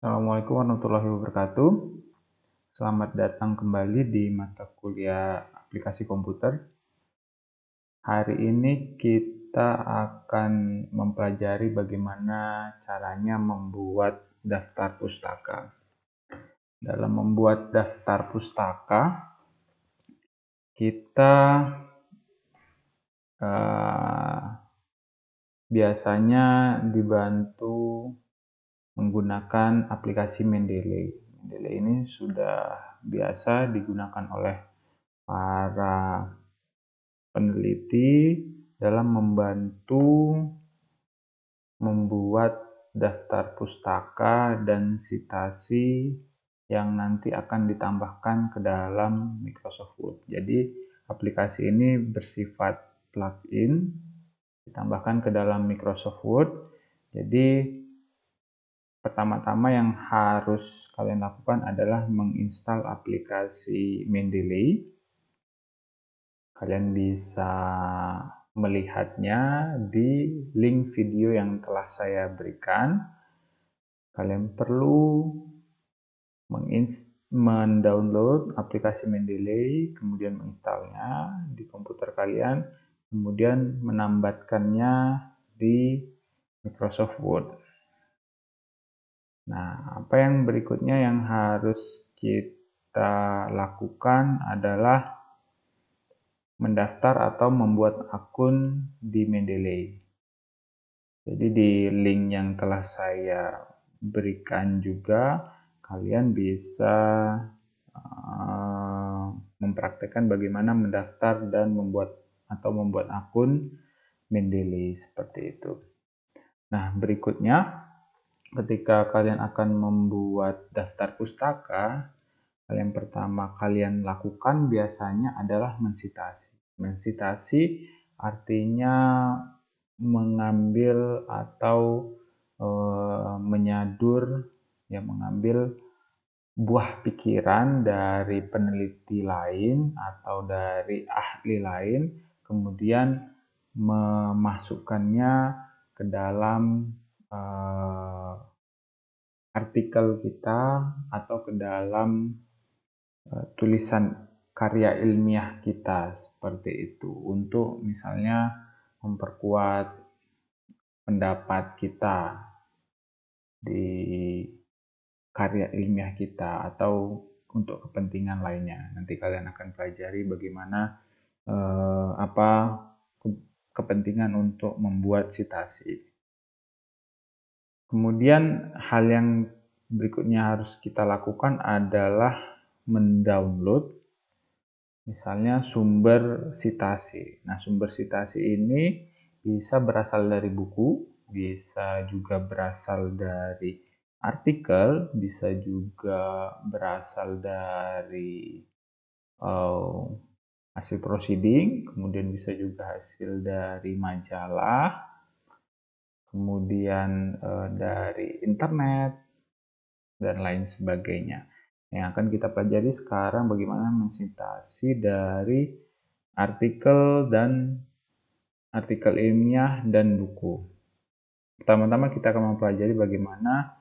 Assalamualaikum warahmatullahi wabarakatuh. Selamat datang kembali di mata kuliah aplikasi komputer. Hari ini kita akan mempelajari bagaimana caranya membuat daftar pustaka. Dalam membuat daftar pustaka, kita biasanya dibantu menggunakan aplikasi Mendeley. Mendeley ini sudah biasa digunakan oleh para peneliti dalam membantu membuat daftar pustaka dan citasi yang nanti akan ditambahkan ke dalam Microsoft Word. Jadi aplikasi ini bersifat plugin, ditambahkan ke dalam Microsoft Word. Jadi pertama-tama yang harus kalian lakukan adalah menginstal aplikasi Mendeley. Kalian bisa melihatnya di link video yang telah saya berikan. Kalian perlu mendownload aplikasi Mendeley, kemudian menginstalnya di komputer kalian, kemudian menambahkannya di Microsoft Word. Nah, apa yang berikutnya yang harus kita lakukan adalah mendaftar atau membuat akun di Mendeley. Jadi di link yang telah saya berikan juga kalian bisa mempraktekkan bagaimana mendaftar dan membuat akun Mendeley seperti itu. Nah, berikutnya ketika kalian akan membuat daftar pustaka, yang pertama kalian lakukan biasanya adalah mensitasi. Mensitasi artinya mengambil atau menyadur, mengambil buah pikiran dari peneliti lain atau dari ahli lain, kemudian memasukkannya ke dalam artikel kita atau ke dalam tulisan karya ilmiah kita seperti itu, untuk misalnya memperkuat pendapat kita di karya ilmiah kita atau untuk kepentingan lainnya. Nanti kalian akan pelajari bagaimana kepentingan untuk membuat citasi. Kemudian hal yang berikutnya harus kita lakukan adalah mendownload misalnya sumber citasi. Nah, sumber citasi ini bisa berasal dari buku, bisa juga berasal dari artikel, bisa juga berasal dari hasil proceeding, kemudian bisa juga hasil dari majalah, kemudian dari internet, dan lain sebagainya. Yang akan kita pelajari sekarang bagaimana mensitasi dari artikel ilmiah dan buku. Pertama-tama kita akan mempelajari bagaimana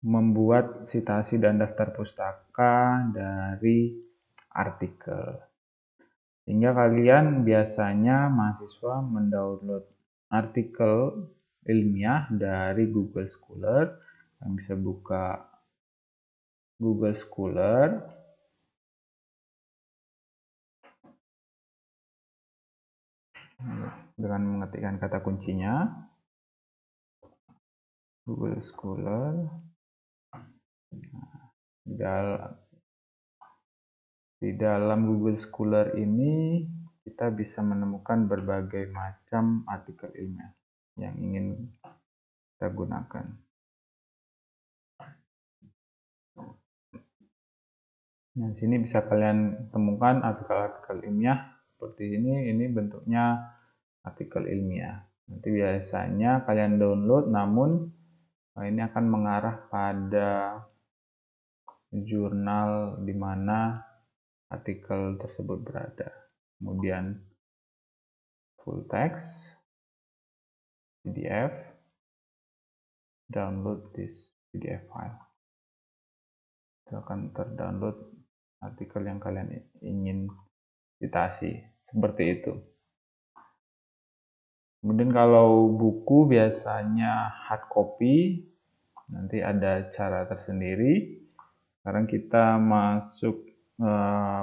membuat citasi dan daftar pustaka dari artikel. Sehingga kalian biasanya mahasiswa mendownload artikel ilmiah dari Google Scholar. Kalian bisa buka Google Scholar. Dengan mengetikkan kata kuncinya Google Scholar. Di dalam Google Scholar ini kita bisa menemukan berbagai macam artikel ilmiah yang ingin kita gunakan. Nah, di sini bisa kalian temukan artikel-artikel ilmiah seperti ini. Ini bentuknya artikel ilmiah. Nanti biasanya kalian download, namun ini akan mengarah pada jurnal di mana artikel tersebut berada. Kemudian full text. PDF, download this PDF file. Itu akan terdownload artikel yang kalian ingin citasi, seperti itu. Kemudian kalau buku biasanya hard copy, nanti ada cara tersendiri. Sekarang kita masuk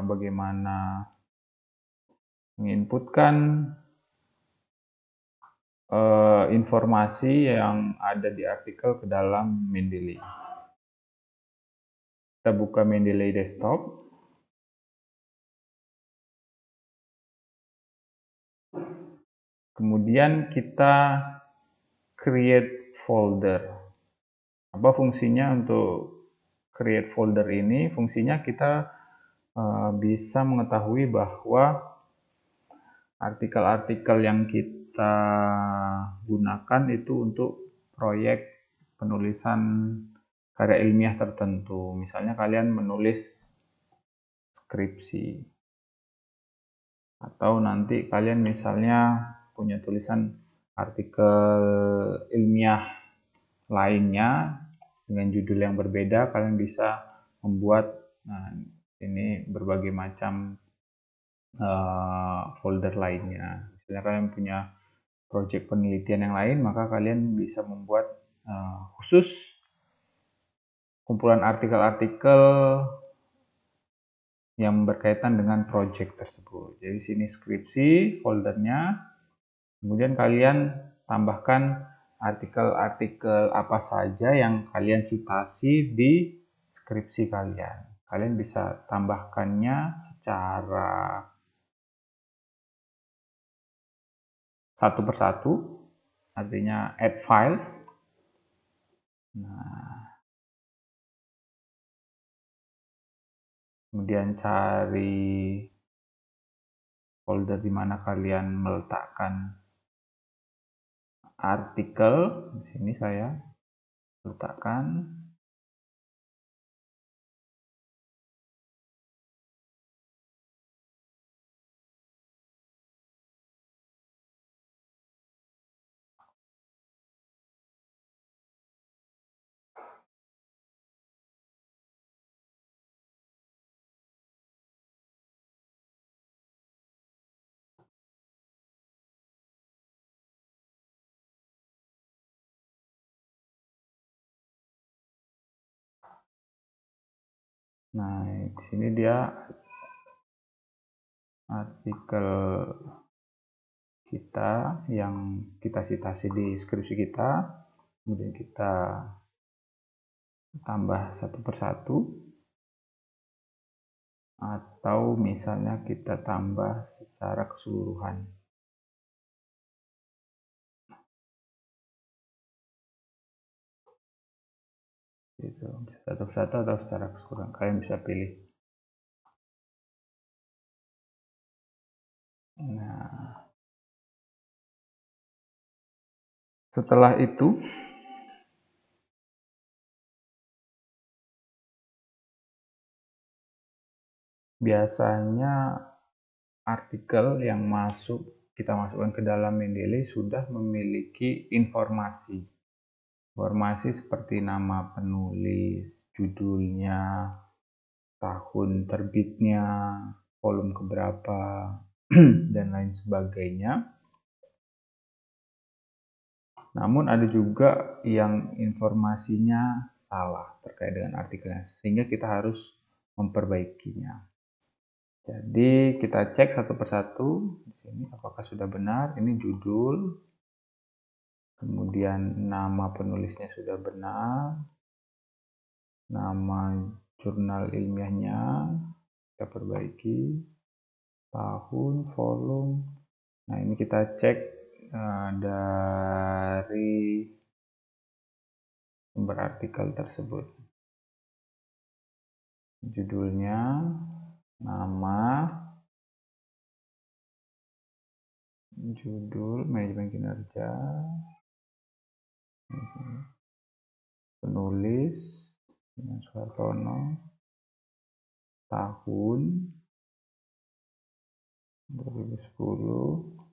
bagaimana menginputkan informasi yang ada di artikel ke dalam Mendeley. Kita buka Mendeley desktop. Kemudian kita create folder. Apa fungsinya untuk create folder ini? Fungsinya kita bisa mengetahui bahwa artikel-artikel yang kita gunakan itu untuk proyek penulisan karya ilmiah tertentu. Misalnya kalian menulis skripsi, atau nanti kalian misalnya punya tulisan artikel ilmiah lainnya dengan judul yang berbeda, kalian bisa membuat ini berbagai macam folder lainnya. Misalnya kalian punya proyek penelitian yang lain, maka kalian bisa membuat khusus kumpulan artikel-artikel yang berkaitan dengan proyek tersebut. Jadi sini skripsi foldernya. Kemudian kalian tambahkan artikel-artikel apa saja yang kalian citasi di skripsi kalian. Kalian bisa tambahkannya secara satu persatu, artinya add files. Nah, kemudian cari folder di mana kalian meletakkan artikel. Di sini saya letakkan. Nah, di sini dia artikel kita yang kita citasi di skripsi kita, kemudian kita tambah satu persatu, atau misalnya kita tambah secara keseluruhan. Itu bisa satu persatu atau secara keseluruhan, kalian bisa pilih. Nah, setelah itu biasanya artikel yang kita masukkan ke dalam Mendeley sudah memiliki informasi seperti nama penulis, judulnya, tahun terbitnya, volume keberapa, dan lain sebagainya. Namun ada juga yang informasinya salah terkait dengan artikelnya, sehingga kita harus memperbaikinya. Jadi kita cek satu persatu di sini apakah sudah benar. Ini judul, kemudian nama penulisnya sudah benar, nama jurnal ilmiahnya kita perbaiki, tahun, volume. Nah, ini kita cek dari sumber artikel tersebut. Judulnya, nama, judul, manajemen kinerja, penulis, Soehartono, tahun 2010,